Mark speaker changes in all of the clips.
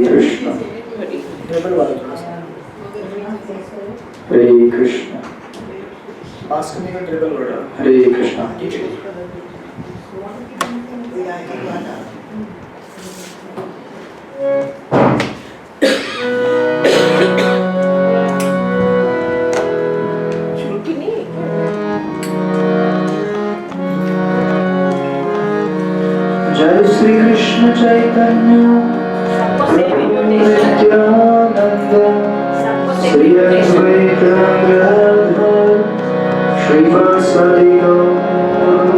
Speaker 1: Krishna. Hare Krishna.
Speaker 2: Ask me a triple order.
Speaker 1: Hare Krishna. Jai Shri Krishna Chaitanya Prabhu Nityananda Shri Advaita Gadadhar Srivasadi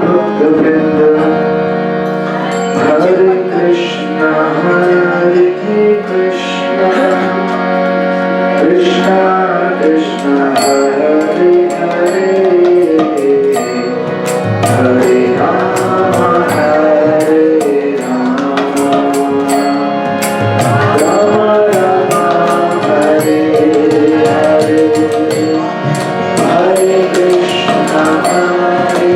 Speaker 1: Bhakta Vrinda Hare Krishna Krishna Krishna Hare Hare Hare Rama Hare Rama Rama Rama Hare Hare Hare Krishna Hare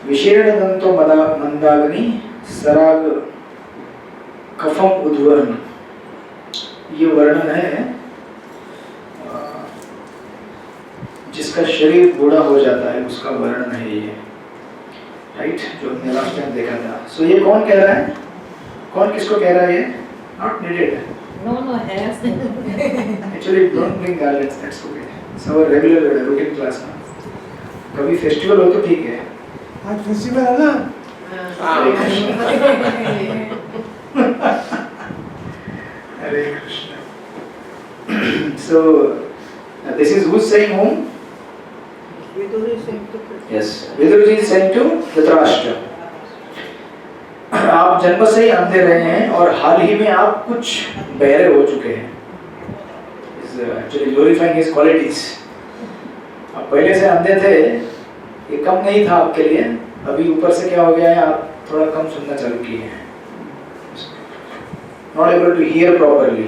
Speaker 2: विशीर्ण दंतो मंदाग्नि सराग कफम उद्वहन, ये वर्णन है जिसका शरीर बूढ़ा हो जाता है, उसका वर्णन है ये, राइट, जो हमने लास्ट टाइम देखा था। सो ये कौन कह रहा है, कौन किसको कह रहा है? ये not needed,
Speaker 3: No, has.
Speaker 2: Actually don't bring garlands, that's okay, it's our regular routine class ना। कभी फेस्टिवल हो तो ठीक है,
Speaker 4: आज फेस्टिवल है ना।
Speaker 2: हरे कृष्ण हरे Krishna. So this is who's saying whom? Yes, Vidurji is saying to Dhritarashtra, आप जन्म से ही अंधे रहे हैं और हाल ही में आप कुछ बहरे हो चुके हैं। Is actually glorifying his qualities. आप पहले से अंधे थे, ये कम नहीं था आपके लिए, अभी ऊपर से क्या हो गया है, आप थोड़ा कम सुनना चालू किए हैं, not able to hear properly।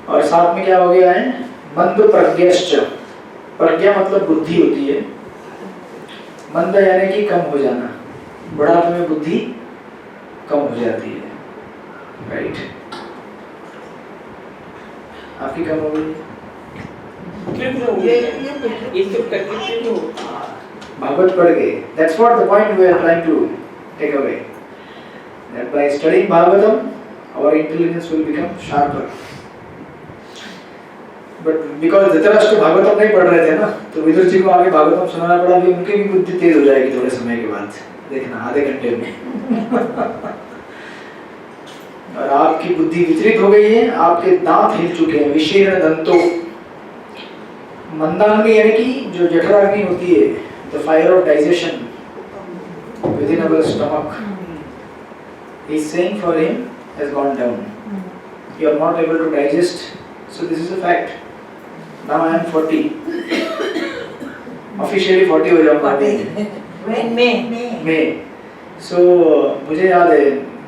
Speaker 2: और साथ में क्या हो गया है, मंद प्रज्ञश्च, प्रज्ञा मतलब बुद्धि होती है, मंद यानी कि कम हो जाना, बुढ़ापे में बुद्धि कम हो जाती है, राइट, आपकी कम हो गई, भागवत पढ़ गए, that's what the point we are trying to take away, that by studying Bhagavatam our intelligence will become sharper। But because Dhritarashtra Bhagavatam नहीं पढ़ रहे थे ना, तो विदुर जी को आगे भागवतम सुनाना पड़ा, भी उनकी भी बुद्धि तेज हो जाएगी थोड़े समय के बाद, देखना आधे घंटे में। और आपकी बुद्धि विचलित हो गई है, आपके दांत हिल चुके हैं, विशीर्ण दंतो, मंदाग्नि यानी कि जो जठराग्नि होती है, the fire of digestion within our stomach, he is saying for him has gone down, you are not able to digest, so this is a fact. Now I am 40. Officially 40 हो जाऊंगा May। So मुझे याद है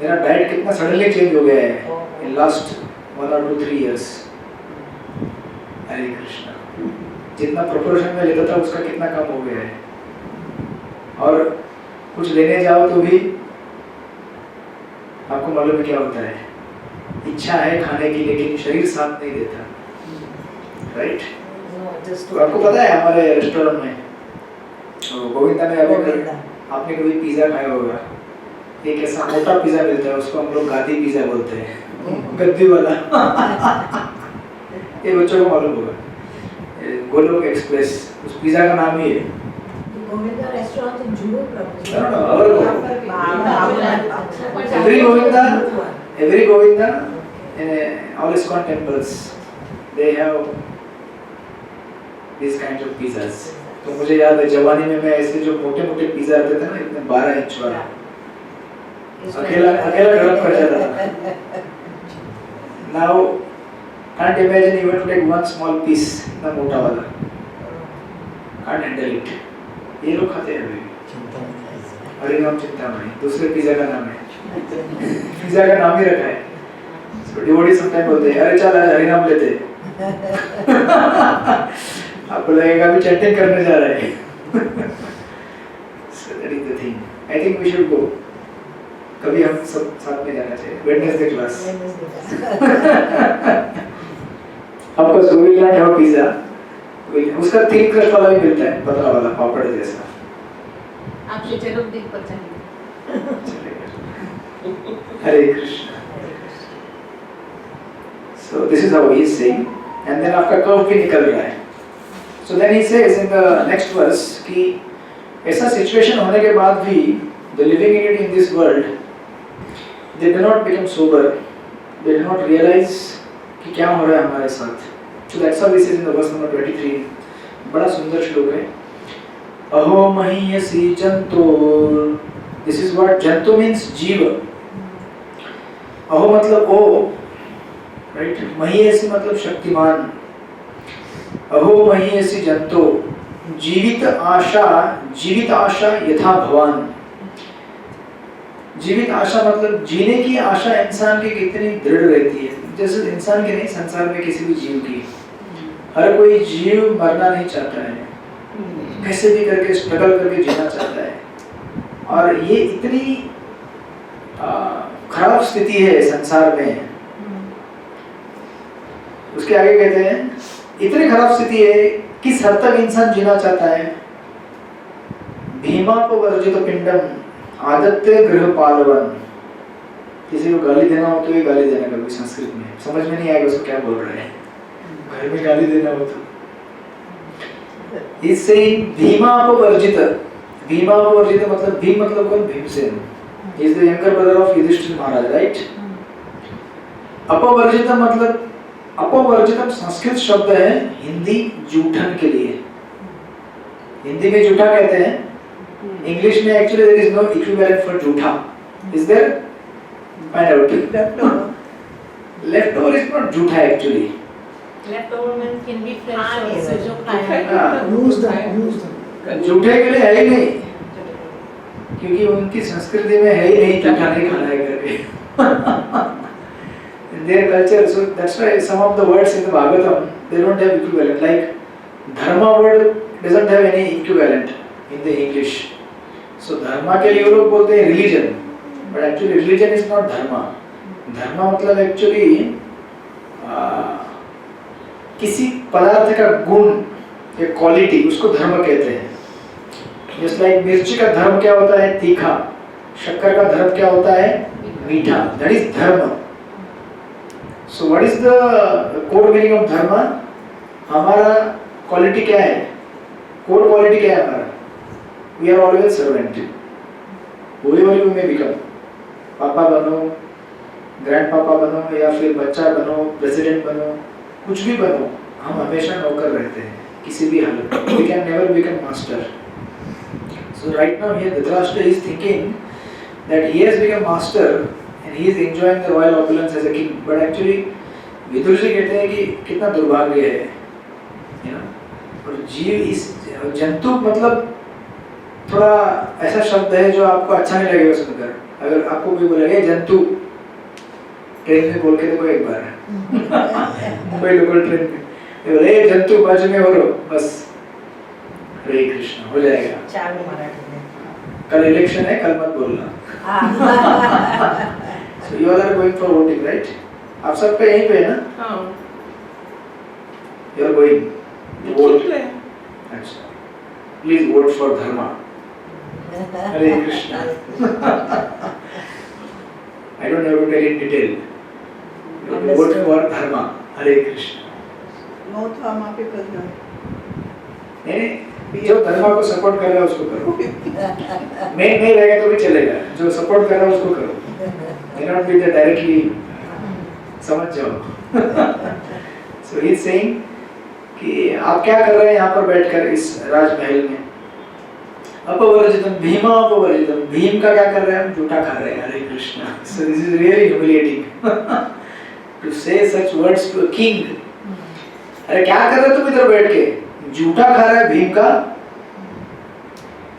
Speaker 2: मेरा diet कितना suddenly change हो गया है in last 1 or 2-3 years। हरे कृष्णा, जितना प्रोपोर्शन में लेता था उसका कितना कम हो गया है, और कुछ लेने जाओ तो भी आपको मालूम है क्या होता है, इच्छा है खाने की लेकिन शरीर साथ नहीं देता, राइट। तो आपको पता है हमारे रेस्टोरेंट में गोविंदा में आपने कभी पिज्जा खाया होगा, एक ऐसा मोटा पिज्जा मिलता है, उसको हम लोग गादी पिज्जा बोलते हैं, गद्दी वाला। ये बच्चों को मालूम होगा, गोलोक एक्सप्रेस, उस पिज्जा का नाम ही है
Speaker 3: Govinda restaurant in Juhu, Prabhu.
Speaker 2: Every Govinda all ISKCON temples they have these kinds of pizzas। तो मुझे याद है जवानी में मैं ऐसे जो मोटे-मोटे पिज्जा आते थे ना, इतने 12 इंच वाला, अकेला गरम कर जाता था। Now can't imagine even to take one small piece, इतना मोटा वाला, can't handle it। ये लोग खाते हैं अभी, हरिनाम चिंतामणि, दूसरे पिज्जा का नाम है, पिज्जा का नाम ही रखा है। So डिवोटी समटाइम बोलते हैं, अरे चल आज हरिनाम लेते हैं। आपको लगेगा भी चैटिंग करने जा रहे हैं। So that is the thing। I think we should go। कभी हम सब साथ में जाना चाहिए, वेडनेसडे क्लास। आपको गोविंदा है पिज्जा, उसका 3 क्रस्ट वाला भी मिलता है, पतला वाला पापड़ जैसा।
Speaker 3: आपसे चलो दिन पर चलेंगे।
Speaker 2: हरे Krishna. So this is how he is saying, and then आपका कर्व भी निकल रहा है। So then he says in the next verse कि ऐसा सिचुएशन होने के बाद भी the living in it in this world they do not become sober, they do not realize कि क्या हो रहा है हमारे साथ। So that's how he says in the verse number 23, बड़ा सुंदर श्लोक है। अहो महीयसी जंतो, this is what जंतो means जीव। अहो मतलब ओ, राइट, महीयसी मतलब शक्तिमान। अहो महीयसी जंतो, जीवित आशा यथा भवान। जीवित आशा मतलब जीने की आशा इंसान की कितनी दृढ़ रहती है, जैसे इंसान की नहीं, संसार में किसी भी जीव की। हर कोई जीव मरना नहीं चाहता है, कैसे भी करके स्ट्रगल करके जीना चाहता है, और ये इतनी खराब स्थिति है संसार में, उसके आगे कहते हैं इतनी खराब स्थिति है किस हद तक इंसान जीना चाहता है। भीमापवर्जित पिंडम आदत्य गृह पालवन। किसी को गाली देना हो तो ये गाली देना, कभी संस्कृत में समझ में नहीं आएगा उसको क्या बोल रहे हैं, घर में गाली देना हो तो इससे भीमापवर्जित। भीमापवर्जित मतलब भीम मतलब कौन? Bhimsen. He is the younger brother of Yudhishthir Maharaj, right? अपवर्जित मतलब, अपवर्जितम संस्कृत शब्द है हिंदी जूठन के लिए। हिंदी में जूठा कहते हैं, इंग्लिश में actually there is no equivalent for जूठा। Is there? Find out. Leftover is not जूठा actually.
Speaker 3: Leftover means can be fresh also, जो खाया।
Speaker 4: use them.
Speaker 2: जूठे के लिए है ही नहीं, क्योंकि उनकी संस्कृति में है ही नहीं जूठा नहीं खाना है करके। In their culture, so that's why some of the words in the Bhagavatam they don't have equivalent. Like dharma word doesn't have any equivalent in the English. So dharma के लिए वो लोग बोलते हैं religion, but actually religion is not dharma. Dharma मतलब actually किसी पदार्थ का गुण या क्वालिटी, उसको धर्म कहते हैं। जैसे लाइक मिर्ची का धर्म क्या होता है? तीखा। शक्कर का धर्म क्या होता है? मीठा। दैट इज धर्म। So what is the core meaning of धर्म? हमारा क्वालिटी क्या है? कोर क्वालिटी क्या है हमारा? We are always servant. whoever you may become, पापा बनो, ग्रैंड पापा बनो, या फिर बच्चा बनो, प्रेसिडेंट बनो, कुछ भी बनो, हम हमेशा नौकर रहते हैं किसी भी हालत में। We can never become master. So right now here Dhritarashtra is thinking that he has become master and he is enjoying the royal opulence as a king. But actually Vidur ji कहते हैं कि कितना दुर्भाग्य है, you know? और जीव इस जंतु मतलब थोड़ा ऐसा शब्द है जो आपको अच्छा नहीं लगेगा सुनकर। अगर आपको कोई बोलेगा जंतु, ट्रेन में बोल के देखो एक बार मुंबई लोकल ट्रेन में, बोले जंतु बाजू में हो रो, बस हरे कृष्ण हो जाएगा।
Speaker 3: चालू मराठी में।
Speaker 2: कल इलेक्शन है, कल मत बोलना। So you all are going for voting, right? आप सब पे यहीं पे है ना?
Speaker 5: हाँ।
Speaker 2: You are going to vote.
Speaker 5: ठीक है।
Speaker 2: अच्छा। Please vote for dharma. Hare Krishna. I don't have to tell in detail. You have to vote for dharma. हरे कृष्ण।
Speaker 5: बहुत हम आप ही कर दो।
Speaker 2: नहीं, जो धर्म को सपोर्ट कर रहा है उसको करो। मैं नहीं रहेगा तो भी चलेगा, जो सपोर्ट कर रहा है उसको करो। May not be there directly, समझ जाओ। So he is saying कि आप क्या कर रहे हैं यहाँ पर बैठकर इस राजमहल में? अपवर्जितम भीमा अपवर्जितम। भीम का क्या कर रहे हैं? हम जूठा खा रहे हैं। हरे Krishna. So this is really humiliating to say such words to a king. अरे क्या कर रहे हो तुम इधर बैठ के? जूठा खा रहा है भीम का।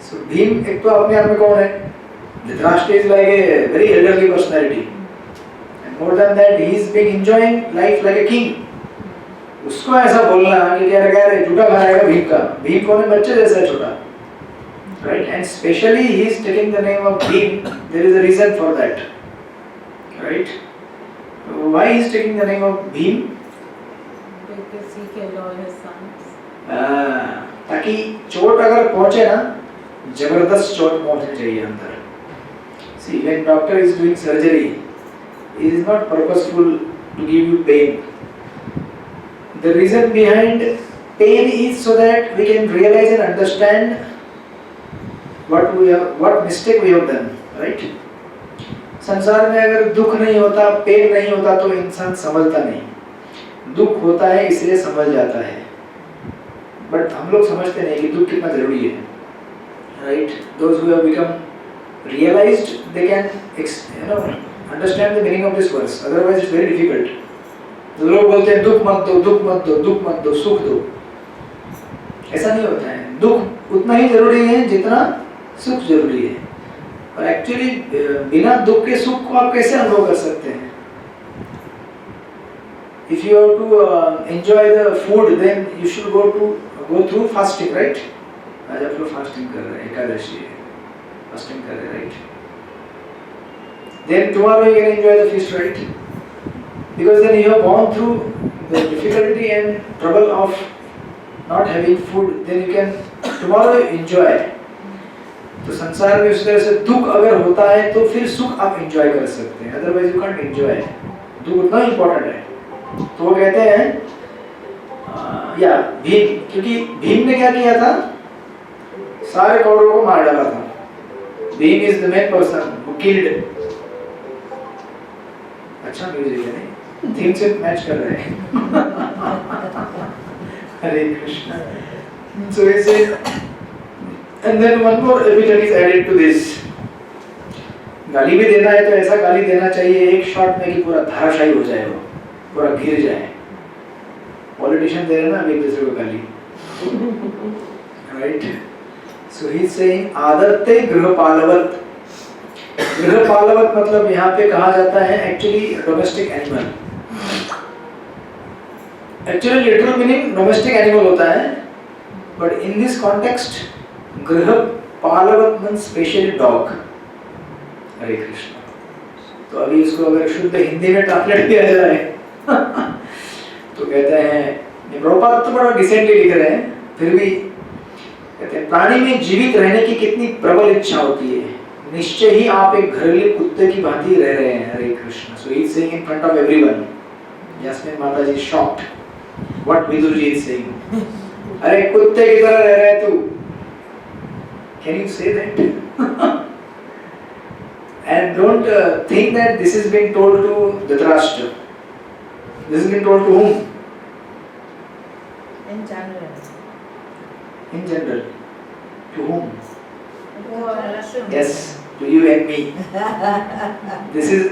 Speaker 2: So भीम एक तो अपने आप में कौन है? Dhritarashtra is like a very elderly personality. And more than that, he is being enjoying life like a king. उसको ऐसा बोलना कि क्या कह रहे जूठा खा रहा है भीम का। भीम कौन है? बच्चे जैसा है छोटा। Right, and specially he is taking the name of Bhim. There is a reason for that, right? Why he is taking the name of Bhim?
Speaker 3: Because he killed all his sons.
Speaker 2: ताकि चोट अगर पहुंचे ना, जबरदस्त चोट पहुंचनी चाहिए अंदर। See, when doctor is doing surgery, it is not purposeful to give you pain. The reason behind pain is so that we can realize and understand what mistake we have done, right? संसार में अगर दुख नहीं होता, pen नहीं होता तो इंसान समझता नहीं। दुख होता है इसलिए समझ जाता है, बट हम लोग समझते नहीं कि दुख कितना जरूरी है, right? Those who have become realized, they can understand the meaning of this verse. Otherwise it's very difficult. जो लोग बोलते हैं दुख मत दो, दुख मत दो, दुख मत दो, सुख दो, ऐसा नहीं होता है। दुख उतना ही जरूरी है जितना सुख जरूरी है। और एक्चुअली बिना दुख के सुख को आप कैसे अनुभव कर सकते हैं? If you have to enjoy the food, then you should go through fasting, right? आज आप लोग फास्टिंग कर रहे हैं, एकादशी है। फास्टिंग कर रहे, right? Then tomorrow you can enjoy the feast, right? Because then you have gone through the difficulty and trouble of not having food, then you can tomorrow enjoy. तो संसार में उस तरह से दुख अगर होता है तो फिर सुख आप एंजॉय कर सकते हैं, अदरवाइज यू कांट एंजॉय। दुख उतना इम्पोर्टेंट है। तो वो कहते हैं या भीम, क्योंकि भीम ने क्या किया था, सारे कौरवों को मार डाला था। Bhim is the main person who killed. अच्छा म्यूजिक है नहीं, थीम से मैच कर रहे हैं। हरे Krishna. So he said, and then one more epithet is added to this. गाली भी देना है तो ऐसा गाली देना चाहिए एक शॉट में कि पूरा धाराशायी हो जाए, वो पूरा गिर जाए। पॉलिटिशियन दे रहे ना एक दूसरे को गाली, right? So he is saying आदत्ते गृहपालवत। गृहपालवत मतलब यहाँ पे कहा जाता है actually domestic animal. Actually literal meaning domestic animal होता है, बट इन दिस कॉन्टेक्स्ट गृहपालवत means specially dog. Hare Krishna. तो अभी इसको अगर शुद्ध हिंदी में ट्रांसलेट किया जाए तो कहते हैं, प्रभुपाद तो बड़ा डिसेंटली लिख रहे हैं, फिर भी कहते हैं प्राणी में जीवित रहने की कितनी प्रबल इच्छा होती है, निश्चय ही आप एक घरेलू कुत्ते की भांति रह रहे हैं। Hare Krishna. So he is saying in front of everyone. Jasmine माता ji shocked what Vidur ji is saying. अरे कुत्ते की तरह रह रहा है तू। Can you say that? And don't think that this is being told to Dhritarashtra. This is being told to whom?
Speaker 3: In general.
Speaker 2: In general. To whom?
Speaker 3: Oh,
Speaker 2: Yes, to you and me. This is,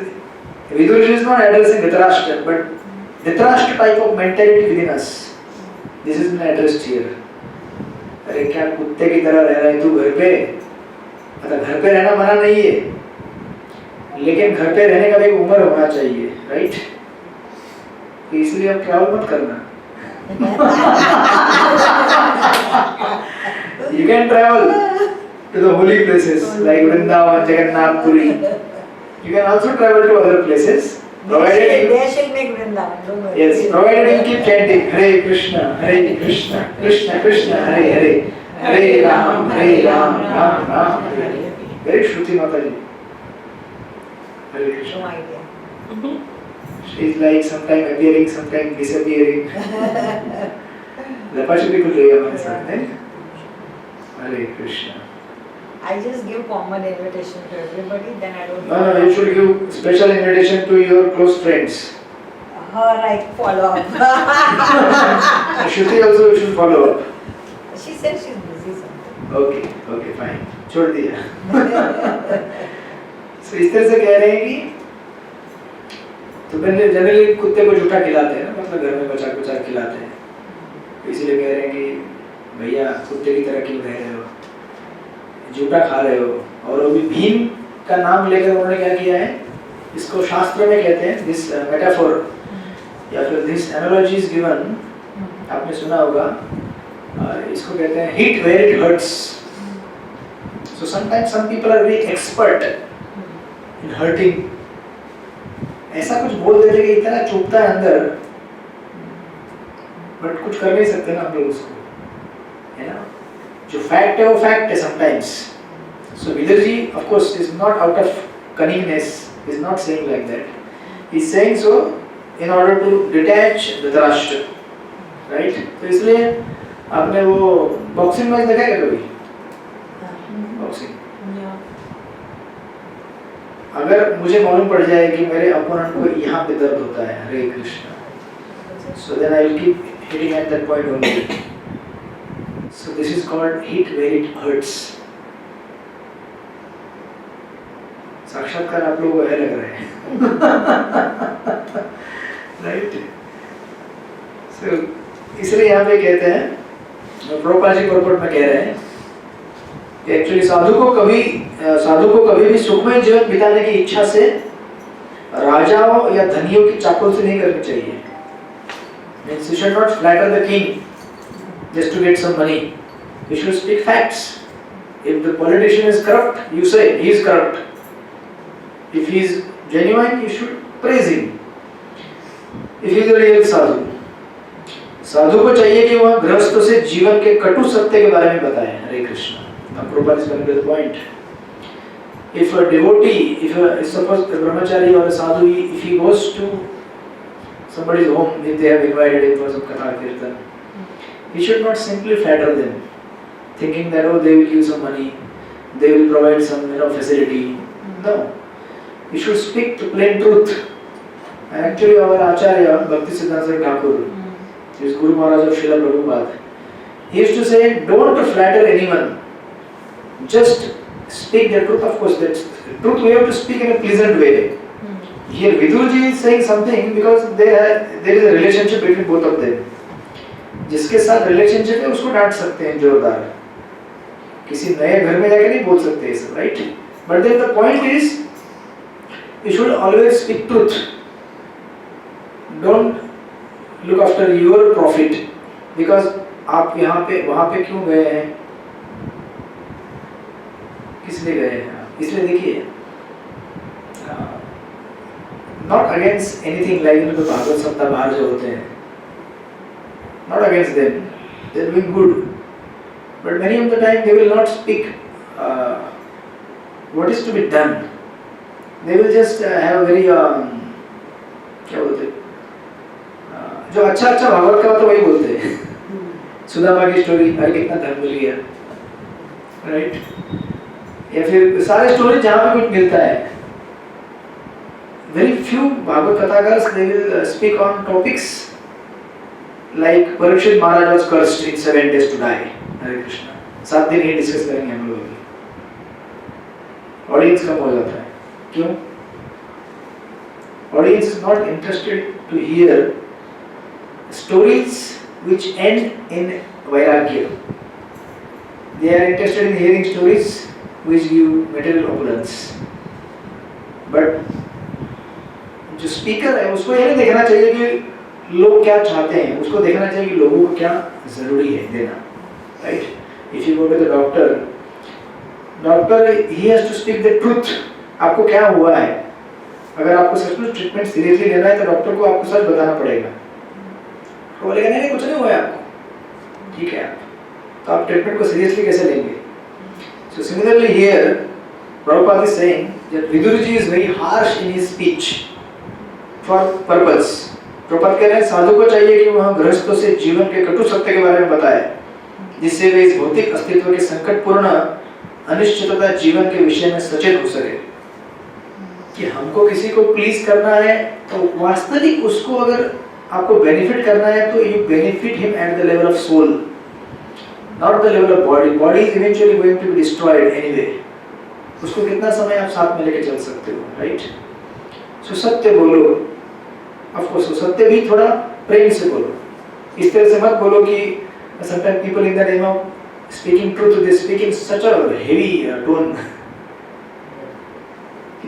Speaker 2: Vidurji is not addressing Dhritarashtra, but Dhritarashtra type of mentality within us. This is not addressed here. अरे क्या कुत्ते की तरह रह रहा है तू घर पे? अतः घर पे रहना मना नहीं है, लेकिन घर पे रहने का भी एक उम्र होना चाहिए, राइट? तो इसलिए अब ट्रैवल मत करना। You can travel to the holy places like Vrindavan, Jagannath Puri. You can also travel to other places, provided
Speaker 3: They shall make Vrindavan. Don't worry.
Speaker 2: yes, provided you keep chanting Hare Krishna, Krishna Krishna, Hare Hare, Hare Ram, Ram Ram, Hare Hare. Very Shruti Mataji. Hare Krishna.
Speaker 3: No idea.
Speaker 2: She is like sometime appearing, sometime disappearing. लपाशी भी खुल रही है हमारे साथ में। हरे Krishna.
Speaker 3: I just give common invitation to everybody, then I don't.
Speaker 2: No, you should give special invitation to your close friends.
Speaker 3: Right, follow up.
Speaker 2: Shruti also you should follow up.
Speaker 3: She said she's busy something.
Speaker 2: Okay, fine. छोड़ दिया। So इस तरह से कह रहे हैं कि तो जनरली कुत्ते को जूठा खिलाते हैं ना, मतलब घर में बचा कुचा खिलाते हैं, तो इसलिए कह रहे हैं कि भैया कुत्ते की तरह क्यों रह रहे हो, जूठा खा रहे हो। और वो भी भीम का नाम लेकर उन्होंने क्या किया है, इसको शास्त्र में कहते हैं दिस मेटाफोर या फिर दिस एनालॉजी इज गिवन, आपने सुना होगा, इसको कहते हैं hit where it hurts. So sometimes some people are very expert in hurting. ऐसा कुछ बोल देते कि इतना चुभता है अंदर, बट कुछ कर नहीं सकते ना हम लोग उसको, है ना? जो फैक्ट है वो फैक्ट है sometimes. So Vidur ji of course is not out of cunningness, is not saying like that, he is saying so in order to detach Dhritarashtra, right? तो इसलिए आपने वो बॉक्सिंग मैच देखा है कभी? बॉक्सिंग अगर मुझे मालूम पड़ जाए कि मेरे अपोनेंट को यहाँ पे दर्द होता है, हरे Krishna, so then I will keep hitting at that point only. So this is called hit where it hurts. साक्षात्कार आप लोगों को है लग रहा है, right? So इसलिए यहाँ पे कहते हैं, प्रभुपाद जी पॉइंट में कह रहे हैं एक्चुअली साधु को कभी भी सुखमय जीवन बिताने की इच्छा से राजाओं या धनियों की चापलूसी नहीं करनी चाहिए। Means you should not flatter the king just to get some money. You should speak facts If the politician is corrupt, you say he is corrupt. If he is genuine, you should praise him. If he is a real sadhu. साधु को चाहिए कि वह गृहस्थों से जीवन के कटु सत्य के बारे में बताए. हरे Krishna. Now Prabhupada is coming to the point. If a devotee, suppose a brahmachari or a sadhu, if he goes to somebody's home, if they have invited him for some katha kirtan, he should not simply flatter them, thinking that they will give some money, they will provide some facility. No, he should speak the plain truth. And actually, our Acharya Bhakti Siddhanta Thakur, he is Guru Maharaj of Srila Prabhupada, he used to say, don't flatter anyone, just speak the truth. Of course, that truth we have to speak in a pleasant way. Here Vidurji is saying something because there is a relationship between both of them. जिसके साथ relationship है उसको डांट सकते हैं जोरदार, किसी नए घर में जाके नहीं बोल सकते ये सब, right? But then the point is you should always speak truth. Don't look after your profit, because आप यहाँ पे वहाँ पे क्यों गए हैं, किस लिए गए हैं, इसलिए देखिए, नॉट अगेंस्ट एनीथिंग लाइक तो भागवत सप्ताह बाहर जो होते हैं, not against them, they are doing good, but many of the time they will not speak what is to be done. They will just have very क्या बोलते हैं, जो अच्छा भागवत का तो वही बोलते हैं. सुदामा की स्टोरी, अरे कितना धर्म मिल गया, राइट? या फिर सारे स्टोरी जहाँ पे कुछ मिलता है. Very few भागवत कथाकार they will speak on topics like Parikshit Maharaj was cursed in 7 days to die. Hare Krishna. 7 दिन ही डिस्कस करेंगे हम लोग. ऑडियंस कम हो जाता है. क्यों? Audience is not interested to hear stories which end in vairagya. They are interested in hearing stories which give material opulence. But जो speaker है उसको ये नहीं देखना चाहिए कि लोग क्या चाहते हैं, उसको देखना चाहिए कि लोगों को क्या जरूरी है देना, right? If you go to the doctor he has to speak the truth. आपको क्या हुआ है, अगर आपको सचमुच ट्रीटमेंट सीरियसली लेना है तो डॉक्टर को आपको सच बताना पड़ेगा. वो बोलेगा नहीं कुछ नहीं हुआ है आपको, ठीक है, तो आप ट्रीटमेंट को सीरियसली कैसे लेंगे? So similarly here Prabhupada is saying that Vidurji is very harsh in his speech for purpose. Prabhupada कह रहे हैं साधु को चाहिए कि वह गृहस्थों से जीवन के कटु सत्य के बारे में बताए, जिससे वे इस भौतिक अस्तित्व के संकटपूर्ण अनिश्चितता जीवन के विषय में सचेत हो सके. कि हमको किसी को प्लीज करना है तो वास्तविक उसको अगर आपको बेनिफिट करना है तो you benefit him at the level of soul, not the level of body. Body is eventually going to be destroyed anyway. उसको कितना समय आप साथ में लेके चल सकते हो, राइट? सो सत्य बोलो. Of course, सत्य भी थोड़ा प्रेम से बोलो. इस तरह से मत बोलो कि sometimes people in the name of speaking truth they speak in such a heavy tone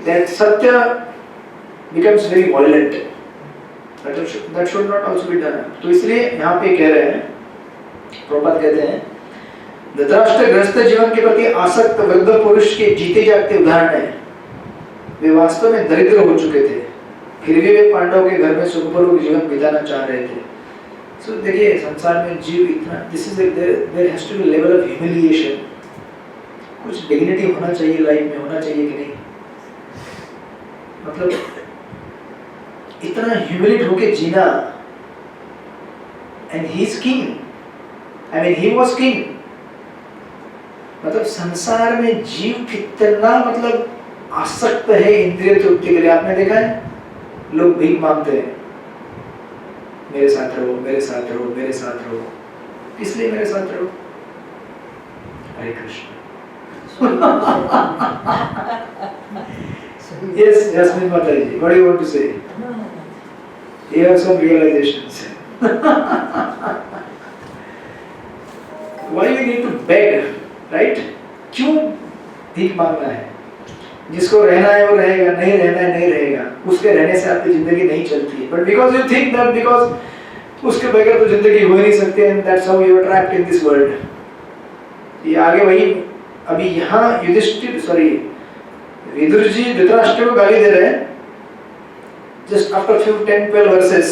Speaker 2: that satya becomes very violent. That should not also be done. तो इसलिए यहाँ पे कह रहे हैं, प्रभुपाद कहते हैं, धृतराष्ट्र गृहस्थ जीवन के प्रति आसक्त वृद्ध पुरुष के जीते जागते उदाहरण है. वे वास्तव में दरिद्र हो चुके थे, फिर भी वे पांडव के घर में सुखपूर्वक जीवन बिताना चाह रहे थे. सो देखिए संसार में जीव इतना, this is there has to be level of humiliation. कुछ डिग्निटी होना चाहिए लाइफ में, होना चाहिए कि नहीं? मतलब इतना ह्यूमिलेट होके जीना. And he is king, I mean he was king. मतलब संसार में जीव कितना मतलब आसक्त है इंद्रिय तृप्ति के लिए. आपने देखा है लोग भीख मांगते हैं, मेरे साथ रहो, मेरे साथ रहो, मेरे साथ रहो. इसलिए मेरे साथ रहो. हरे Krishna. Yes, Jasmine Mataji, what do you want to say? You have some realizations. Why we need to beg, right? क्यों भीख मांगना है? जिसको रहना है वो रहेगा, नहीं रहना है नहीं रहेगा. उसके रहने से आपकी जिंदगी नहीं चलती है. But because you think that because उसके बगैर तो जिंदगी हो ही नहीं सकती, and that's how you are trapped in this world. ये आगे वही अभी यहाँ युधिष्ठिर सॉरी विदुर जी धृतराष्ट्र को गाली दे रहे हैं. Just after few 10-12 verses,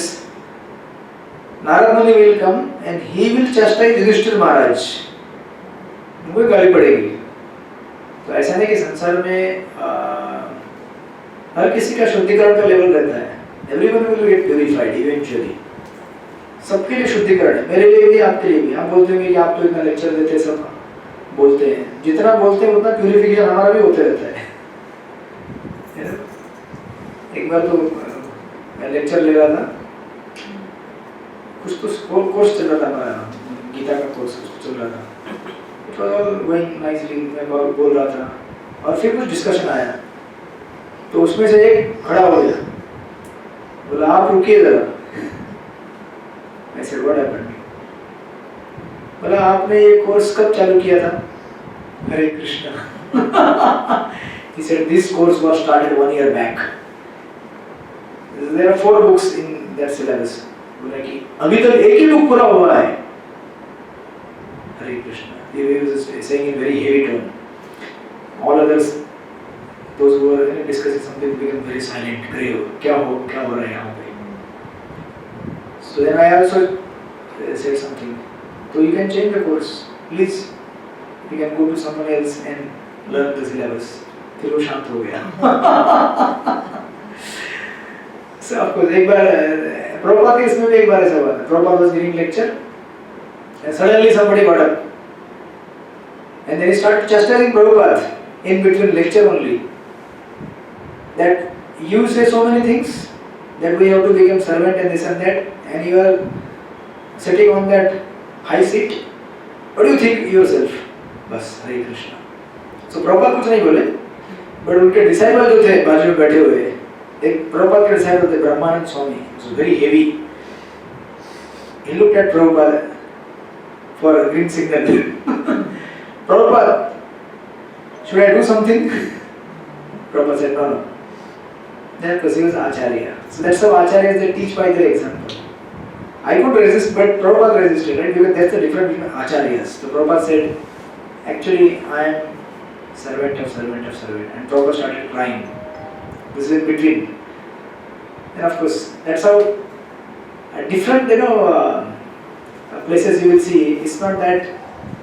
Speaker 2: Narad Muni will come and he will chastise Yudhishthir Maharaj. उनको गाली पड़ेगी. तो ऐसा नहीं कि संसार में हर किसी का शुद्धिकरण का लेवल रहता है. Everyone will get purified eventually. सबके लिए शुद्धिकरण है. मेरे लिए भी आपके लिए भी. हम बोलते हैं कि आप तो इतना लेक्चर देते हैं, सब बोलते हैं. जितना बोलते हैं उतना प्यूरिफिकेशन हमारा भी होते रहता है. एक बार तो मैं लेक्चर ले रहा था, कुछ तो कोर्स चल रहा था हमारा, गीता का कोर्स चल रहा था. It was all going nicely. मैं बोल रहा था और फिर कुछ डिस्कशन आया, तो उसमें से एक खड़ा हो गया, बोला आप रुकिए जरा. I said what happened? बोला आपने ये कोर्स कब चालू किया था? हरे Krishna. He said this course was started 1 year back. There are 4 books in that syllabus. बोला कि अभी तक एक ही बुक पूरा हुआ है. हरे Krishna. He was saying in very heavy tone. All others, those who were discussing something, became very silent, grave. क्या हो रहा है यहाँ पे? So then I also said something. So you can change the course, please. You can go to someone else and learn the syllabus. फिर वो शांत हो गया. So of course एक बार प्रभुपाद के इसमें भी एक बार ऐसा हुआ. Prabhupada was giving lecture and suddenly somebody got up and then he started chastising Prabhupada in between lecture only. That you say so many things that we have to become servant and this and that, and you are sitting on that high seat. What do you think yourself? बस हरे Krishna. So Prabhupada कुछ नहीं बोले, but उनके disciple जो थे बाजू में बैठे हुए, एक प्रभुपाद के डिसाइपल थे ब्रह्मानंद स्वामी, was very heavy. He looked at Prabhupada for a green signal. Prabhupada, should I do something? Prabhupada said no. Then because he was Acharya. So that's how Acharyas, they teach by their example. I could resist, but Prabhupada resisted, right? Because that's the difference between Acharyas. So Prabhupada said, actually I am servant of servant of servant. And Prabhupada started crying. This is in between. And of course, that's how different, places you will see. It's not that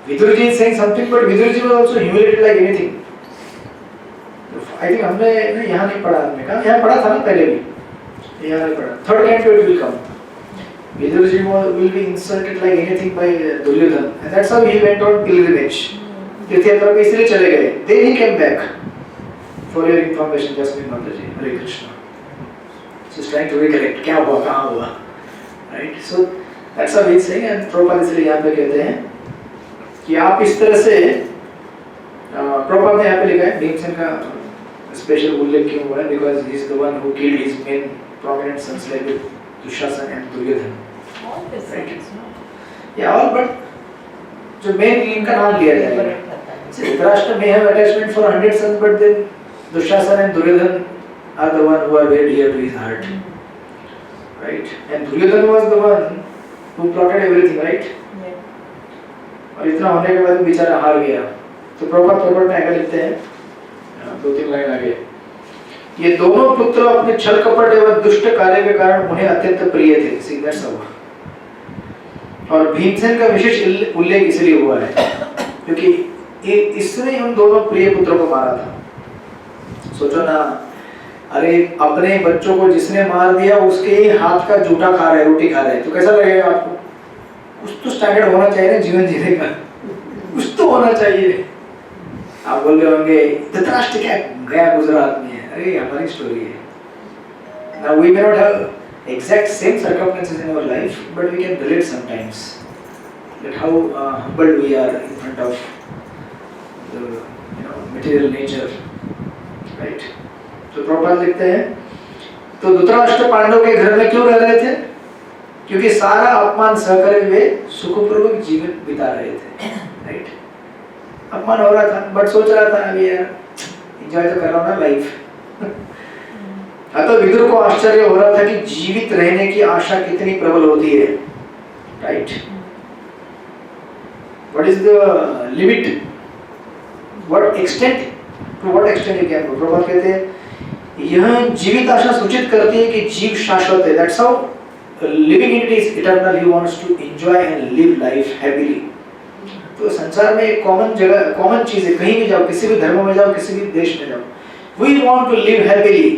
Speaker 2: Vidurji is saying something, but Vidurji was also humiliated like anything. I think हमने यहाँ नहीं पढ़ा, हमने कहा यहाँ पढ़ा था ना पहले भी, यहाँ नहीं पढ़ा. Third canto it will come. Vidurji will be insulted like anything by Duryodhan, and that's how he went on pilgrimage. तीर्थयात्रा पे इसलिए चले गए. Then he came back. For your information, Jasmine Mataji, Hare Krishna. She's trying to recollect क्या हुआ, कहाँ हुआ, right? So that's how he's saying, and Prabhupada इसलिए यहाँ पे कहते हैं कि आप इस तरह से, Prabhupada ने यहाँ पे लिखा है भीमसेन का स्पेशल उल्लेख क्यों हुआ है? Because he is the one who killed his main prominent sons like Dushasan and Duryodhan.
Speaker 3: All the
Speaker 2: Right.
Speaker 3: sons, no?
Speaker 2: Yeah, all but जो main इनका नाम लिया जाएगा. Dhritarashtra may have attachment for 100 sons, but then Dushasan and Duryodhan are the one who are very dear to his heart. Right? And Duryodhan was the one who plotted everything, right?
Speaker 3: Yeah.
Speaker 2: और इतना होने के बाद बेचारा हार गया. तो proper में आगे लिखते हैं, 2-3 लाइन आगे, ये दोनों पुत्र अपने छल कपट एवं दुष्ट कार्य के कारण उन्हें अत्यंत प्रिय थे. See, that's how. और भीमसेन का विशेष उल्लेख इसलिए हुआ है क्योंकि इसने उन दोनों प्रिय पुत्रों को मारा था. सोचो ना, अरे अपने बच्चों को जिसने मार दिया उसके ही हाथ का जूठा खा रहे, रोटी खा रहे, तो कैसा लगेगा आपको? कुछ तो स्टैंडर्ड होना चाहिए ना जीवन जीने का, कुछ तो होना चाहिए. आप बोल रहे होंगे धृतराष्ट्र क्या गया गुजरात में है. अरे हमारी स्टोरी है. Now we may not have exact same circumstances in our life, but we can relate sometimes that how humble we are in front of the material nature, right? तो प्रभुपाद लिखते हैं, तो धृतराष्ट्र पांडव के घर में क्यों रह रहे थे? क्योंकि सारा अपमान सहकर वे सुखपूर्वक जीवन बिता रहे थे, राइट? अपमान हो रहा था, बट सोच रहा था अभी यार एंजॉय तो कर रहा हूँ ना लाइफ. अतः विदुर को आश्चर्य हो रहा था कि जीवित रहने की आशा कितनी प्रबल होती है, right? What is the limit what extent to what extent you can go. Prabhupada कहते हैं यह जीवित आशा सूचित करती है कि जीव शाश्वत है। That's how living entity is eternal, he wants to enjoy and live life happily. तो संसार में एक कॉमन जगह, कॉमन चीज है, कहीं भी जाओ, किसी भी धर्म में जाओ, किसी भी देश में जाओ, we want to live happily.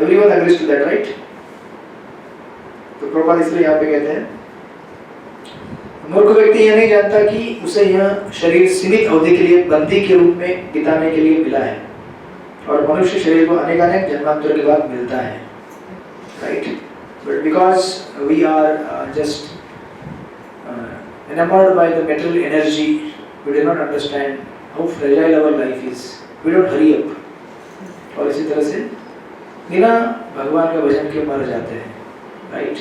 Speaker 2: Everyone agrees to that, right? तो प्रभुपाद इसलिए यहाँ पे कहते हैं मूर्ख व्यक्ति यह नहीं जानता कि उसे यह शरीर सीमित अवधि के लिए बंदी के रूप में बिताने के लिए मिला है और मनुष्य शरीर को अनेक जन्मांतर के बाद मिलता है, right? But because we are just enamored by the material energy, we do not understand how fragile our life is. We don't hurry up. और इसी तरह से बिना भगवान का भजन के मर जाते हैं, राइट?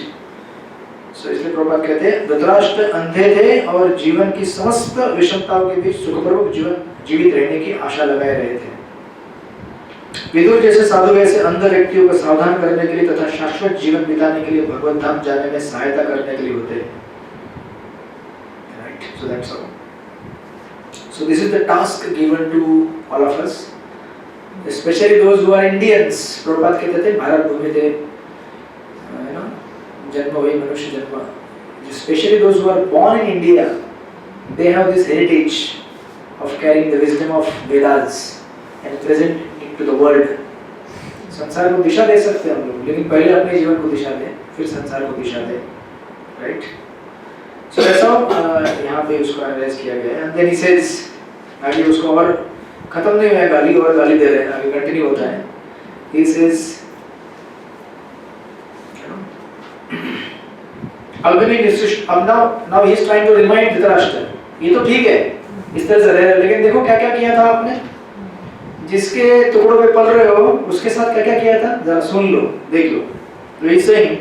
Speaker 2: सो इसलिए प्रभुपाद कहते हैं धृतराष्ट्र अंधे थे और जीवन की समस्त विषमताओं के बीच सुखपूर्वक जीवन जीवित रहने की आशा लगाए रहे थे। विदुर जैसे साधु ऐसे अंध व्यक्तियों को सावधान करने के लिए तथा शाश्वत जीवन बिताने के लिए भगवत धाम जाने में सहायता करने के लिए होते हैं, right? So that's all. So this is the task given to all of us, especially those who are Indians. Prabhupada कहते थे भारत भूमि थे, जन्म हुई मनुष्य जन्म, especially those who are born in India, they have this heritage of carrying the wisdom of Vedas and present it to the world. संसार को दिशा दे सकते हैं हम लोग, लेकिन पहले अपने जीवन को दिशा दें, फिर संसार को दिशा दें, right? So that's how यहाँ पे उसको एनालाइज किया गया है। And then he says, आगे उसको और खत्म नहीं हुआ है, गाली और गाली दे रहे हैं, आगे कंटिन्यू होता है। He says, अग्नि निश्चिष्ट, अब now he is trying to remind Dhritarashtra, ये तो ठीक है, इस तरह से रह रहे, लेकिन देखो क्या क्या किया था आपने, जिसके टुकड़ों पे पल रहे हो उसके साथ क्या क्या किया था, जरा सुन लो, देख लो। तो he's saying,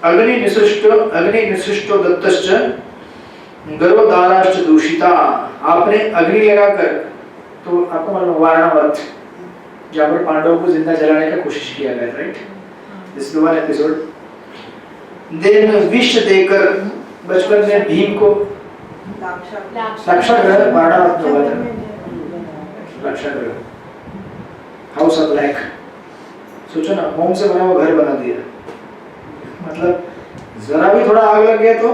Speaker 2: अग्नि निसृष्टो दत्तश्च गर्भधाराश्च दूषिता। आपने अग्नि लगाकर, तो आपको मालूम वारणावत, जहाँ पर पांडवों को जिंदा जलाने का कोशिश किया गया, right? This one episode. Then विष देकर बचपन में भीम को लाक्षागृह वारणावत हुआ था, लाक्षागृह, हाउस ऑफ ब्लैक। सोचो ना, मोम से बना हुआ घर बना दिया, मतलब जरा भी थोड़ा आग लग गया तो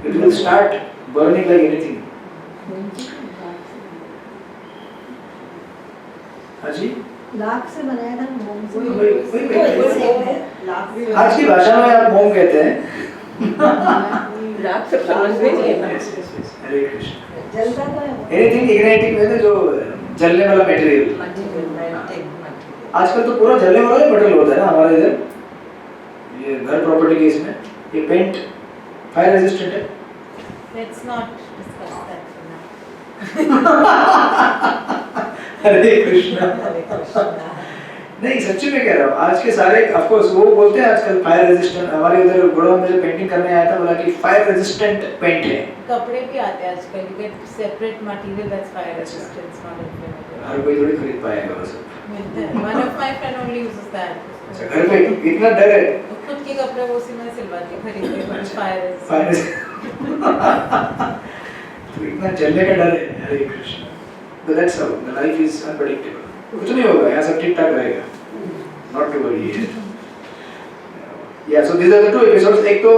Speaker 2: it will start burning like anything. हाजी
Speaker 5: लाख से बनाया था मोम से,
Speaker 2: आज की भाषा में आप मोम कहते हैं।
Speaker 4: लाख से लैंग्वेज है।
Speaker 2: हरे कृष्ण।
Speaker 5: जलता तो है,
Speaker 2: एनीथिंग इग्नाइटिंग में जो जलने वाला मटेरियल, आजकल तो पूरा जलने वाला ही मटेरियल होता है ना हमारे इधर, ये घर प्रॉपर्टी केस में ये पेंट फायर रेजिस्टेंट है।
Speaker 3: Let's not discuss that for now.
Speaker 2: हरे कृष्णा। नहीं सच्ची में कह रहा हूँ, आज के सारे ऑफ कोर्स वो बोलते हैं आजकल फायर रेजिस्टेंट, हमारे उधर गुड़गांव में जो पेंटिंग करने आया था बोला कि फायर रेजिस्टेंट पेंट है।
Speaker 3: कपड़े भी आते हैं आजकल, you get separate material that's fire resistant, not inflammable.
Speaker 2: हर कोई थोड़ी खरीद पाएगा वो सब।
Speaker 3: मिलते हैं। One of my friend only uses that.
Speaker 2: अच्छा, घर पे इतना डर है।
Speaker 3: खुद के कपड़े वो उसी में सिलवाती है, खरीद के फायर
Speaker 2: फायर तो इतना जलने का डर है। हरे Krishna. But that's how the life is unpredictable. कुछ नहीं होगा, यहाँ सब ठीक ठाक रहेगा। Not to worry. Yeah, so these are the two episodes. एक तो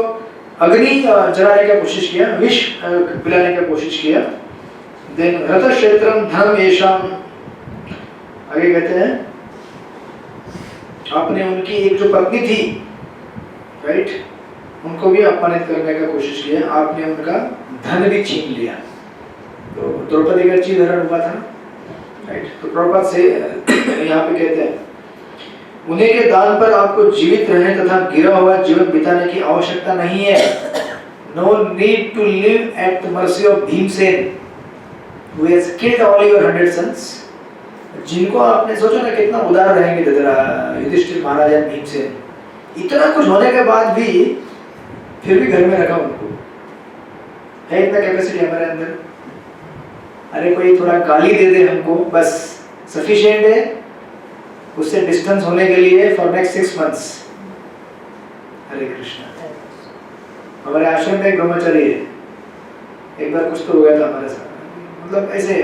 Speaker 2: अग्नि जलाने का कोशिश किया, विष पिलाने का कोशिश किया। Then रथ क्षेत्रम धर्म येषाम, आगे कहते हैं आपने उनकी एक जो पत्नी थी, राइट, उनको भी अपमानित करने का कोशिश किया, आपने उनका धन भी छीन लिया। तो द्रौपदी का चीरहरण हुआ था, राइट? तो प्रभुपाद से यहाँ पे कहते हैं उन्हीं के दान पर आपको जीवित रहने तथा गिरा हुआ जीवन बिताने की आवश्यकता नहीं है। No need to live at the mercy of Bhimsen, who has killed all your 100 sons. जिनको आपने सोचो ना कितना उदार रहेंगे युधिष्ठिर महाराज और भीमसेन, इतना कुछ होने के बाद भी फिर भी घर में रखा उनको। है इतना कैपेसिटी हमारे अंदर। अरे कोई थोड़ा गाली दे दे हमको बस सफिशिएंट है, उससे डिस्टेंस होने के लिए फॉर नेक्स्ट 6 months। हरे कृष्ण। हमारे आश्रम में एक ब्रह्मचारी है, एक बार कुछ तो हो गया था हमारे साथ, मतलब ऐसे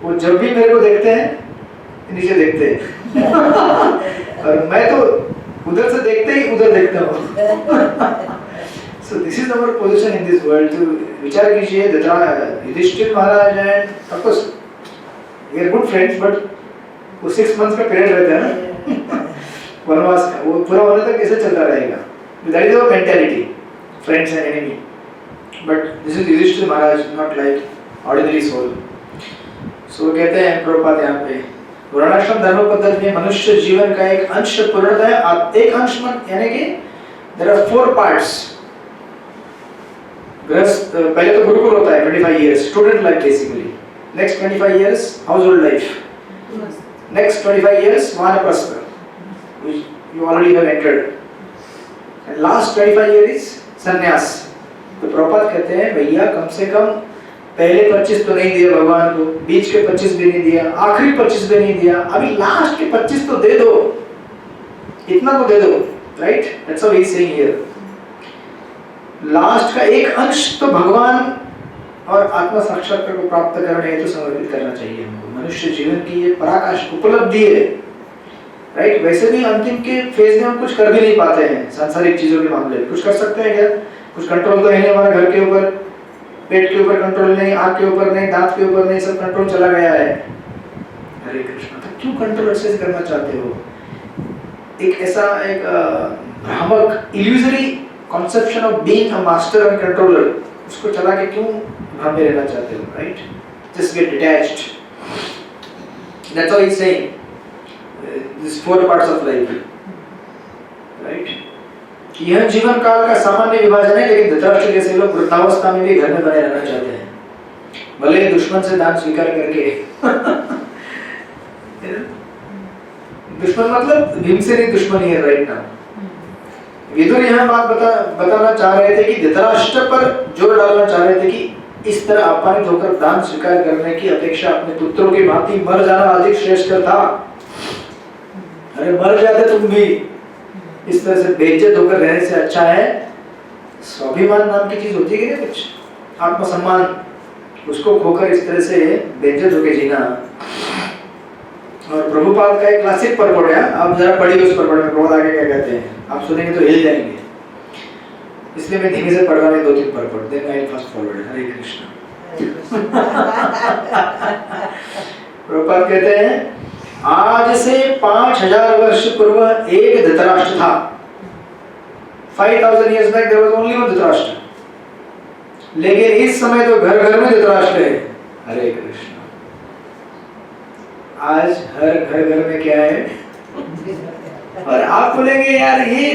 Speaker 2: वो जब भी मेरे को देखते हैं नीचे देखते हैं और मैं तो उधर से देखते ही उधर देखता हूँ। So this is our position in this world. तो विचार कीजिए, युधिष्ठिर महाराज हैं, of course we are good friends, but वो 6 months का पीरियड रहता है ना वनवास का, वो पूरा होने तक कैसे चलता रहेगा? That is our mentality, friends and enemy. But this is Yudhishthir Maharaj, not like ordinary soul. So कहते हैं प्रभुपाद यहाँ पे वर्णाश्रम धर्म पद्धति में मनुष्य जीवन का एक अंश पूर्णतः है। एक अंश यानी कि there are 4 parts. पहले तो गुरुकुल होता है 25 years, student life basically. Next 25 years household life. Next 25 years vanaprastha, which you already have entered. And last 25 years is sannyas. तो प्रभुपाद कहते हैं भैया कम से कम पहले 25 तो नहीं दिया भगवान को, बीच के 25 भी नहीं दिया, आखिरी 25 भी नहीं दिया, अभी लास्ट के 25 तो दे दो, इतना तो दे दो, right? That's what he is saying here. Last का एक अंश तो भगवान और आत्मा साक्षात्कार को प्राप्त करने हेतु समर्पित करना चाहिए हमको। मनुष्य जीवन की ये पराकाष्ठ उपलब्धि है, राइट? वैसे भी अंतिम के फेज में हम कुछ कर भी नहीं पाते हैं सांसारिक चीजों के मामले में। कुछ कर सकते हैं क्या? कुछ कंट्रोल तो है नहीं हमारे घर के ऊपर, पेट के ऊपर कंट्रोल नहीं, आँख के ऊपर नहीं, दांत के ऊपर नहीं, सब कंट्रोल चला गया है। हरे कृष्ण, तो क्यों कंट्रोल एक्सरसाइज करना चाहते हो? एक ऐसा एक भ्रामक illusory conception of being a master and controller, उसको चला के क्यों भ्रम में रहना चाहते हो, right? Just get detached. That's what he's saying. These 4 parts of life, right? यह जीवन काल का सामान्य विभाजन है, लेकिन धृतराष्ट्र जैसे लोग वृद्धावस्था में भी घर में बने रहना चाहते हैं, भले दुश्मन से दान स्वीकार करके। दुश्मन मतलब भीमसेन ही दुश्मन ही है राइट नाउ। विदुर यहाँ बात बताना चाह रहे थे कि धृतराष्ट्र पर जोर डालना चाह रहे थे कि इस तरह अपमानित होकर दान स्वीकार करने की अपेक्षा अपने पुत्रों की भांति मर जाना अधिक श्रेष्ठ था। अरे मर जाते तुम भी, इस तरह से बेइज्जत होकर रहने से अच्छा है स्वाभिमान नाम की चीज होती है कि कुछ आत्मसम्मान, उसको खोकर इस तरह से बेइज्जत होकर जीना। और प्रभुपाद का एक क्लासिक परपड़ है, आप जरा पढ़िए उस परपड़ में प्रभुपाद आगे क्या कहते हैं, आप सुनेंगे तो हिल जाएंगे, इसलिए मैं धीमे से पढ़ रहा हूँ 2-3 purport, then I will fast forward. Hare Krishna. Prabhupada कहते हैं आज से 5000 वर्ष पूर्व एक धृतराष्ट्र था। 5000 years back there was only one Dhritarashtra, लेकिन इस समय तो घर घर में धृतराष्ट्र है। हरे कृष्ण। आज हर घर घर में क्या है? और आप बोलेंगे यार ये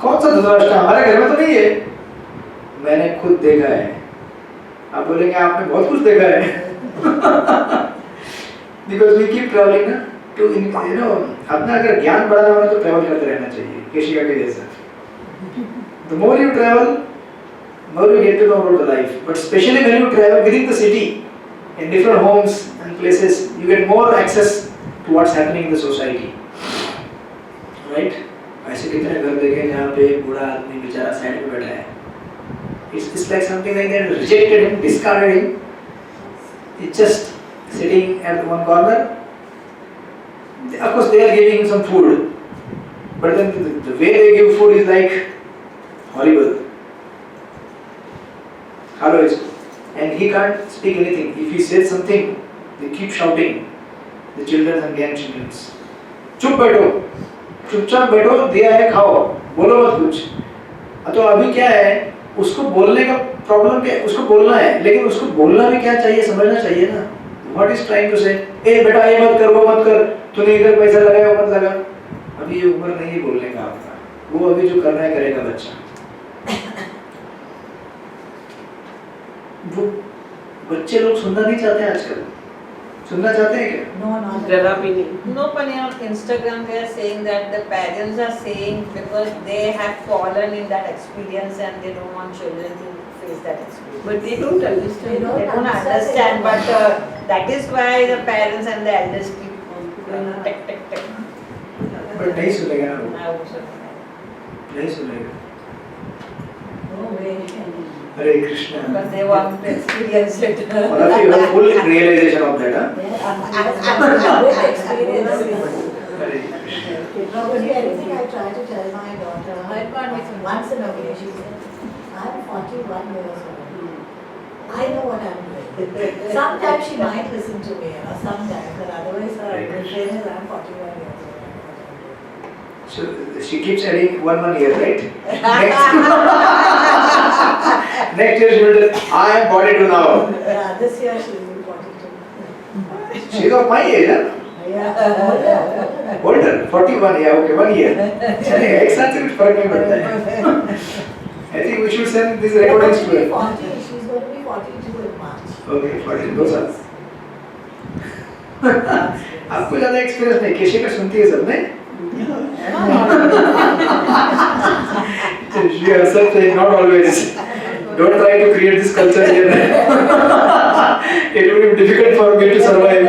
Speaker 2: कौन सा धृतराष्ट्र, हमारे घर में तो नहीं है। मैंने खुद देखा है। आप बोलेंगे आपने बहुत कुछ देखा है। Because we keep traveling ना to अपना अगर ज्ञान बढ़ाना हो तो ट्रैवल करते रहना चाहिए, केशिका के जैसा। The more you travel, more you get to know about the life. But especially when you travel within the city, in different homes and places, you get more access to what's happening in the society. Right? ऐसे कितने घर देखे जहाँ पे बूढ़ा आदमी बेचारा side पे बैठा है। It's like something like that, rejected him, discarded him. It's just sitting at one corner. Of course, they are giving him some food, but then the way they give food is like horrible. Hello, and he can't speak anything. If he says something, they keep shouting. The children and young children. चुप बैठो, चुपचाप बैठो, दिया है खाओ, बोलो मत कुछ। तो अभी क्या है, उसको बोलने का प्रॉब्लम क्या है? उसको बोलना है, लेकिन उसको बोलना भी क्या चाहिए, समझना चाहिए ना। What is trying to say? ए बेटा ये मत कर, वो मत कर, तूने इधर पैसा लगाया, वो मत लगा। अभी ये उम्र नहीं है बोलने का आपका, वो अभी जो करना है करेगा बच्चा। वो बच्चे लोग सुनना नहीं चाहते आजकल, सुनना चाहते हैं क्या?
Speaker 3: जरा भी नहीं।
Speaker 6: No, but on Instagram they are saying that the parents are saying because they have fallen in that experience and they don't want children to face that experience.
Speaker 3: But they don't understand.
Speaker 6: They don't understand, but that is why the parents and the elders keep tick tick tick.
Speaker 2: But नहीं सुनेगा ना वो,
Speaker 6: I also know.
Speaker 2: नहीं सुनेगा। Hare Krishna.
Speaker 6: Because they want to experience it.
Speaker 2: All of you have full realization of that, huh?
Speaker 6: Experience.
Speaker 2: Hare Krishna.
Speaker 5: Nobody, anything I try to tell my daughter, once in a way, she said, I'm 41 years old. I know what I'm doing. Sometimes she might listen to me, sometimes, but otherwise her brain is, I'm 41 years old.
Speaker 2: So she keeps adding one year, right? Next year she will tell, I am 42 now.
Speaker 5: Yeah, this year she will be 42.
Speaker 2: She's of my age, huh?
Speaker 5: Yeah.
Speaker 2: Older, 41, yeah, okay, 1 year. चलिए, एक साथ से कुछ फर्क नहीं पड़ता है. I think we should send these recordings to her.
Speaker 5: She's going to be 42 in March.
Speaker 2: Okay, 42 साल. आपको ज़्यादा एक्सपीरियंस नहीं, केशी का सुनती है सबने? She herself saying not always. Don't try to create this culture here. It will be difficult for me to survive.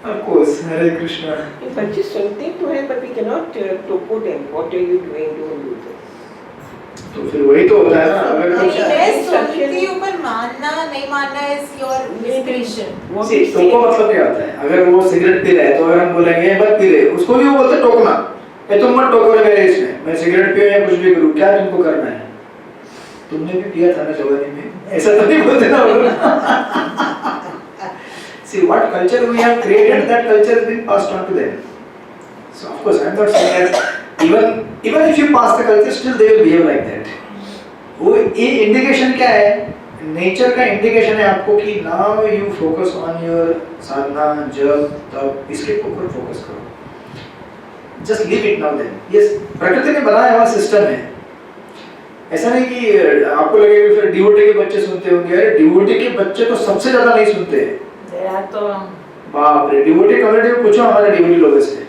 Speaker 2: Of course, Hare Krishna.
Speaker 7: बच्चे सुनते तो हैं but we cannot टोको them. What are you doing? Don't do this.
Speaker 2: तो फिर वही तो होता है ना, अगर कुछ
Speaker 3: सुनती हूँ पर मानना नहीं मानना is your discretion.
Speaker 2: See, टोको मतलब क्या होता है? अगर वो सिगरेट पी रहा है तो अगर हम बोलेंगे ये मत पी रहे, उसको भी वो बोलते हैं टोकना. ये तुम मत टोको रे मेरे इसमें, मैं सिगरेट पीऊँ या कुछ भी करूँ, क्या तुमको करना है? तुमने भी पिया था ना जवानी में, ऐसा तो नहीं बोलते ना वो. See, what culture we have created, that culture has been passed on to them. So of course, I am not saying that even if you pass the culture, still they will behave like that. वो ये indication क्या है? Nature का indication है आपको कि now you focus on your साधना, जप, तप, इसके ऊपर फोकस करो. Just leave it now then. Yes, प्रकृति ने बनाया हुआ सिस्टम है. ऐसा नहीं कि आपको लगेगा फिर डिवोटी के बच्चे सुनते होंगे. अरे डिवोटी के बच्चे तो सबसे ज्यादा नहीं सुनते.
Speaker 6: तो
Speaker 2: बाप रे, डिवोटी कम्युनिटी में पूछो हमारे डिवोटी लोगों से,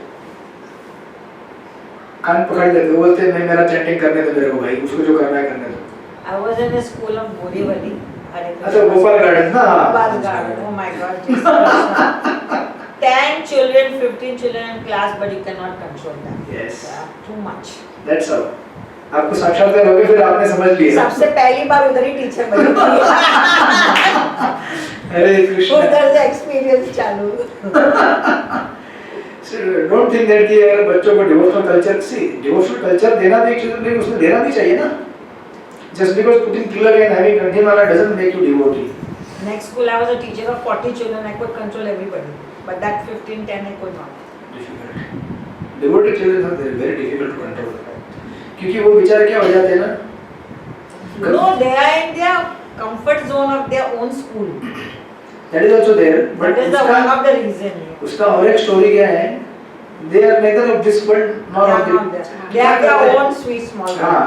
Speaker 2: कान पकड़ लेते, बोलते हैं नहीं मेरा चैंटिंग करने दो मेरे को भाई, उसको जो करना है करने दो.
Speaker 6: I was in a school of Borivali.
Speaker 2: अच्छा, गोपाल गार्डन ना.
Speaker 6: Gopal Garden. Oh my God. Jesus Krishna. 10 children, 15 children in class, but you cannot control them.
Speaker 2: Yes.
Speaker 6: Yeah, too much.
Speaker 2: That's all. आपको साक्षात्कार हो गया फिर आपने समझ लिया.
Speaker 6: सबसे पहली बार उधर ही टीचर बनी थी.
Speaker 2: हरे कृष्ण.
Speaker 6: उधर से एक्सपीरियंस चालू.
Speaker 2: So don't think that कि अगर बच्चों को डिवोशनल कल्चर देना भी एक चीज नहीं, उसमें देना भी चाहिए ना. Just because putting tilak and having Gandhimala doesn't make you devotee.
Speaker 6: Next school I was a teacher of 40 children. I could control everybody, but that 15, 10 I could not.
Speaker 2: Difficult. Devotee children are very difficult to control. क्योंकि वो बेचारे क्या हो जाते हैं ना.
Speaker 6: No, they are in their comfort zone of their own school.
Speaker 2: That is also there. But
Speaker 6: That is the one of the reason.
Speaker 2: उसका और एक स्टोरी क्या है? They are neither of this world nor
Speaker 6: They
Speaker 2: of
Speaker 6: are
Speaker 2: the.
Speaker 6: not there. They have their own sweet small world.
Speaker 2: हाँ.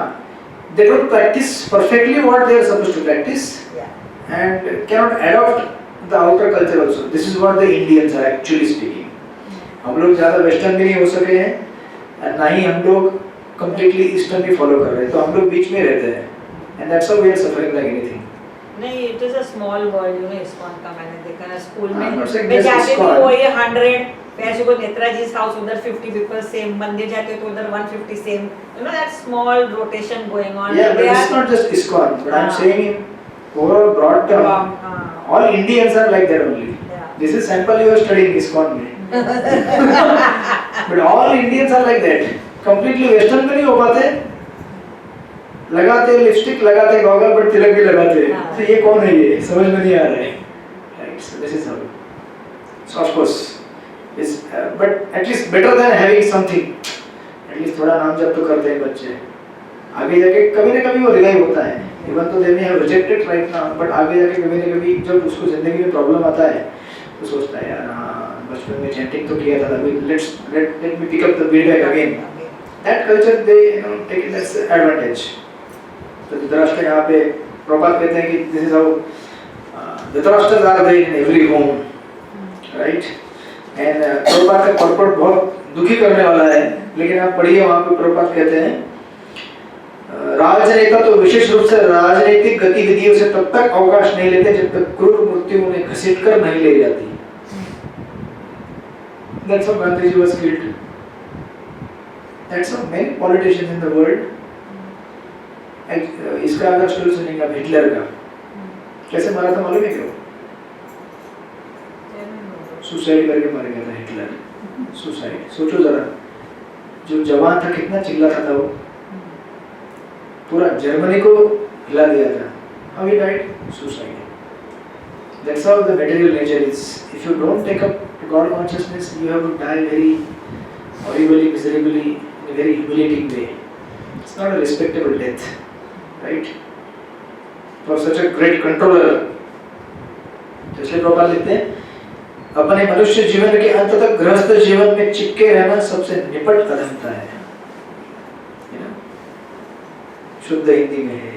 Speaker 2: They don't practice perfectly what they are supposed to practice,
Speaker 6: Yeah.
Speaker 2: and cannot adopt the outer culture also. This is what the Indians are actually speaking. हम लोग ज़्यादा western भी नहीं हो सके हैं, और ना ही हम लोग completely ईस्टर्न भी फॉलो कर रहे हैं, तो हम लोग बीच में रहते हैं, and that's how we are suffering like anything.
Speaker 6: नहीं, it is a small world, you know. ISKCON का मैंने देखा ना स्कूल में.
Speaker 2: I'm not saying
Speaker 6: मैं
Speaker 2: just
Speaker 6: जाते
Speaker 2: ISKCON.
Speaker 6: तो वो ये 100. वैसे को नेत्राजी's house उधर 50 people same. मंदिर जाते तो उधर 150 same. You know that small rotation going on.
Speaker 2: Yeah, but
Speaker 6: They
Speaker 2: it's
Speaker 6: are-
Speaker 2: not just ISKCON, but I'm
Speaker 6: Ah.
Speaker 2: saying in overall broad term, all Indians are like that only.
Speaker 6: Yeah.
Speaker 2: This is sample you are studying ISKCON में. But all Indians are like that. Completely Western में नहीं हो पाते. लगाते lipstick, लगाते goggle, पर तिलक भी लगाते.
Speaker 6: हाँ.
Speaker 2: तो ये कौन है ये? समझ में नहीं आ रहा है. Right. So this is how. So of course, but at least better than having something. At least थोड़ा नाम जप तो करते हैं बच्चे. आगे जाके कभी ना कभी वो रिलाइव होता है. Even though they may have rejected right now, but आगे जाके कभी ना कभी जब उसको जिंदगी में प्रॉब्लम आता है, तो सोचता है यार हाँ बचपन में चैंटिंग तो किया था, अभी let me pick up the beat back again. That culture they take it as advantage. तो धृतराष्ट्र यहाँ पे प्रभात कहते हैं कि this is how Dhritarashtra are there in every home, right? And प्रभात का purport बहुत दुखी करने वाला है, लेकिन आप पढ़िए वहाँ पे प्रभात कहते हैं राजनेता तो विशेष रूप से राजनीतिक गतिविधियों से तब तक अवकाश नहीं लेते जब तक क्रूर मृत्यु उन्हें घसीटकर नहीं ले जाती. That's how Gandhiji was killed. That's how many politicians in the world इसका अगर स्टोरी सुनेंगे आप हिटलर का, कैसे मारा था मालूम है क्या? सुसाइड करके मारा गया था हिटलर, सुसाइड। सोचो जरा, जो जवान था कितना चिल्लाता था वो, पूरा जर्मनी को हिला दिया था। How he died? Suicide. That's how the material nature is. If you don't take up God consciousness, you have to die very horribly, miserably, in a very humiliating way. It's not a respectable death, right? For such a great controller. इसलिए प्रभुपाद लिखते हैं, अपने मनुष्य जीवन के अंत तक गृहस्थ जीवन में चिपके रहना सबसे निपट अधमता है। शुद्ध हिंदी में है,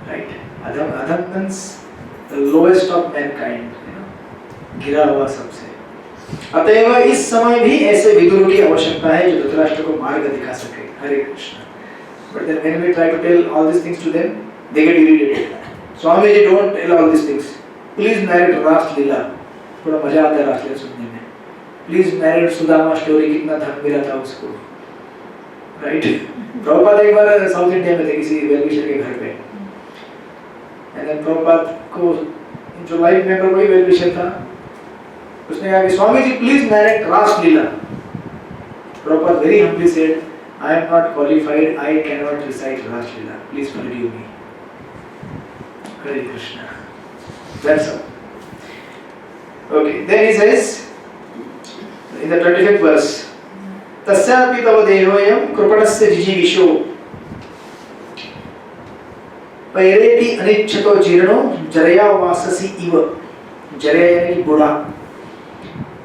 Speaker 2: right? Adam means the lowest of mankind, गिरा हुआ सबसे। अतएव इस समय भी ऐसे विदुर की आवश्यकता है जो धृतराष्ट्र को मार्ग दिखा सके। हरे Krishna. But then when we try to tell all these things to them, they get irritated. Swamiji, don't tell all these things. Please narrate रास लीला। थोड़ा मजा आता है रास लीला सुनने में। Please narrate सुदामा स्टोरी, कितना धन मिला था उसको, right? प्रभुपाद एक बार साउथ इंडिया में थे किसी वेलविशर के घर पे, and then प्रभुपाद को जो लाइफ मेंबर कोई वेलविशर था, उसने कहा कि स्वामी जी प्लीज नरेट रास लीला। Prabhupada very humbly said, I am not qualified, I cannot recite Ras Leela. Please forgive me. Hare Krishna. That's all. Okay, then he says in the 25th verse, तस्यापि तव देहोयं कृपणस्य जिजीविषो पैरेति अनिच्छतो जीर्णो जरया वाससी इव। जरया यानी बूढ़ा।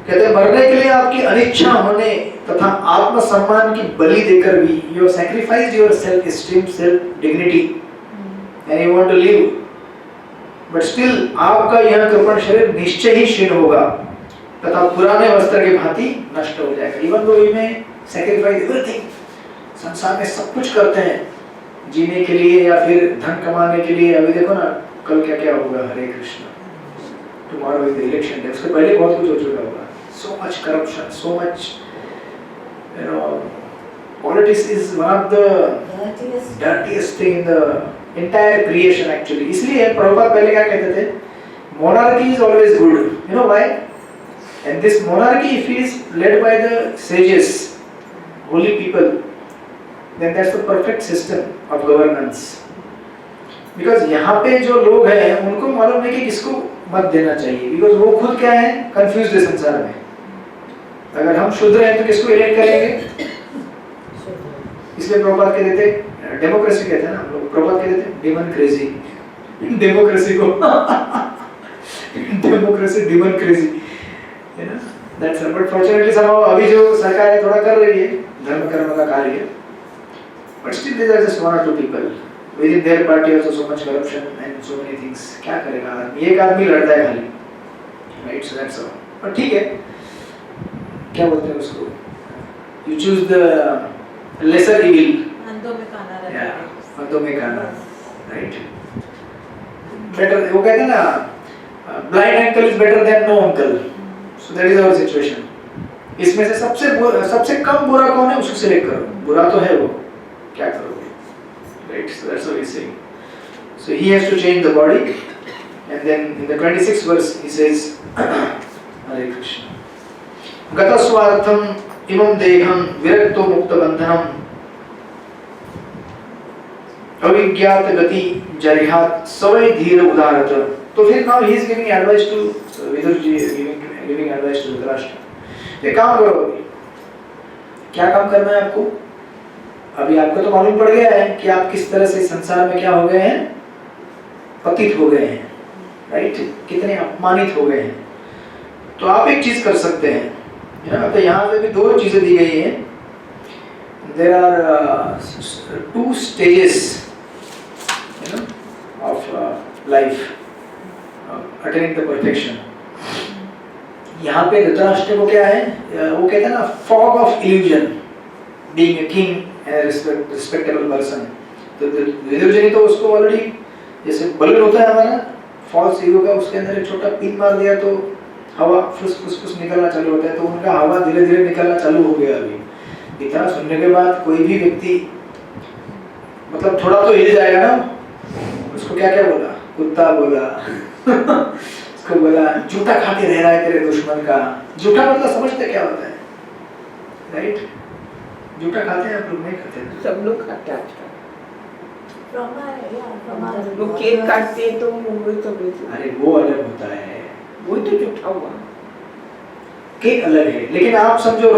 Speaker 2: कहते हैं मरने के लिए आपकी अनिच्छा होने तथा आत्मसम्मान की बलि देकर भी, you have sacrificed your self esteem, self dignity and you want to live, but still आपका यह कृपण शरीर निश्चय ही क्षीण होगा तथा पुराने वस्त्र के भांति नष्ट हो जाएगा। Even though we may sacrifice everything, संसार में सब कुछ करते हैं जीने के लिए या फिर धन कमाने के लिए। अभी देखो ना कल क्या क्या होगा। हरे Krishna. Tomorrow is the election day. उसके पहले बहुत कुछ हो चुका होगा। So much corruption, so much, you know, politics is one of the dirtiest thing in the entire creation actually. इसलिए प्रभुपाद पहले क्या कहते थे? Monarchy is always good. You know why? And this monarchy, if it is led by the sages, holy people, then that's the perfect system of governance. Because यहाँ पे जो लोग हैं उनको मालूम है कि किसको मत देना चाहिए, because वो खुद क्या है? confused है संसार में। अगर हम शुद्र हैं तो किसको इलेक्ट करेंगे? इसलिए प्रभुपाद कहते थे, डेमोक्रेसी कहते हैं ना हम लोग, प्रभुपाद कहते थे डिमन क्रेजी, डेमोक्रेसी को डेमोक्रेसी डिमन क्रेजी, है ना? That's all. But fortunately somehow अभी जो सरकार है थोड़ा कर रही है धर्म कर्म का कार्य, but still these are just one or two people within their party also so much corruption and so many things. क्या करेगा आदमी? एक आदमी लड़ता है खाली, right? So that's all. पर ठीक है, क्या बोलते हैं उसको? You choose the lesser evil.
Speaker 3: अंधों में खाना रहता है।
Speaker 2: Yeah, अंधों में खाना, right? Better, वो कहते हैं ना, blind uncle is better than no uncle. So that is our situation. इसमें से सबसे कम बुरा कौन है उसको सिलेक्ट करो। बुरा तो है वो, क्या करोगे? Right? So that's what he's saying. So he has to change the body, and then in the 26th verse he says, Hare Krishna. गतस्वार्थम इमं देहं विरक्तो मुक्तबंधनम अविज्ञात गति जरिहात सवै धीर उदारत। तो फिर now he is giving advice to Vidur ji, giving advice to Dhritarashtra. ये काम करो, क्या काम करना है आपको? अभी आपको तो मालूम पड़ गया है कि आप किस तरह से संसार में क्या हो गए हैं? पतित हो गए हैं, राइट? कितने अपमानित हो गए हैं। तो आप एक चीज कर सकते हैं, तो यहाँ पे भी दो चीजें दी गई हैं। There are two stages, of life, attaining the perfection. यहाँ पे धृतराष्ट्र को क्या है? वो कहते हैं ना fog of illusion, being a king and a respectable person. तो विदुर जी ने तो उसको ऑलरेडी, जैसे बलून होता है हमारा फॉल्स ईगो का, उसके अंदर एक छोटा पिन मार दिया तो हवा फुस फुस फुस निकलना चालू होता है, तो उनका हवा धीरे धीरे निकलना चालू हो गया। अभी इतना सुनने के बाद कोई भी व्यक्ति मतलब थोड़ा तो हिल जाएगा ना। उसको क्या क्या बोला, कुत्ता बोला उसको बोला जूठा खाते रह रहा है तेरे दुश्मन का। जूठा मतलब समझते क्या होता है, राइट? जूठा खाते हैं आप लोग, नहीं खाते?
Speaker 7: सब लोग खाते हैं आजकल।
Speaker 5: From my, yeah, from our
Speaker 7: लोग केक काटते हैं तो मुंबई सब लेते
Speaker 2: अरे वो अलग होता है,
Speaker 7: वही तो झूठा हुआ।
Speaker 2: केक अलग है, लेकिन आप समझो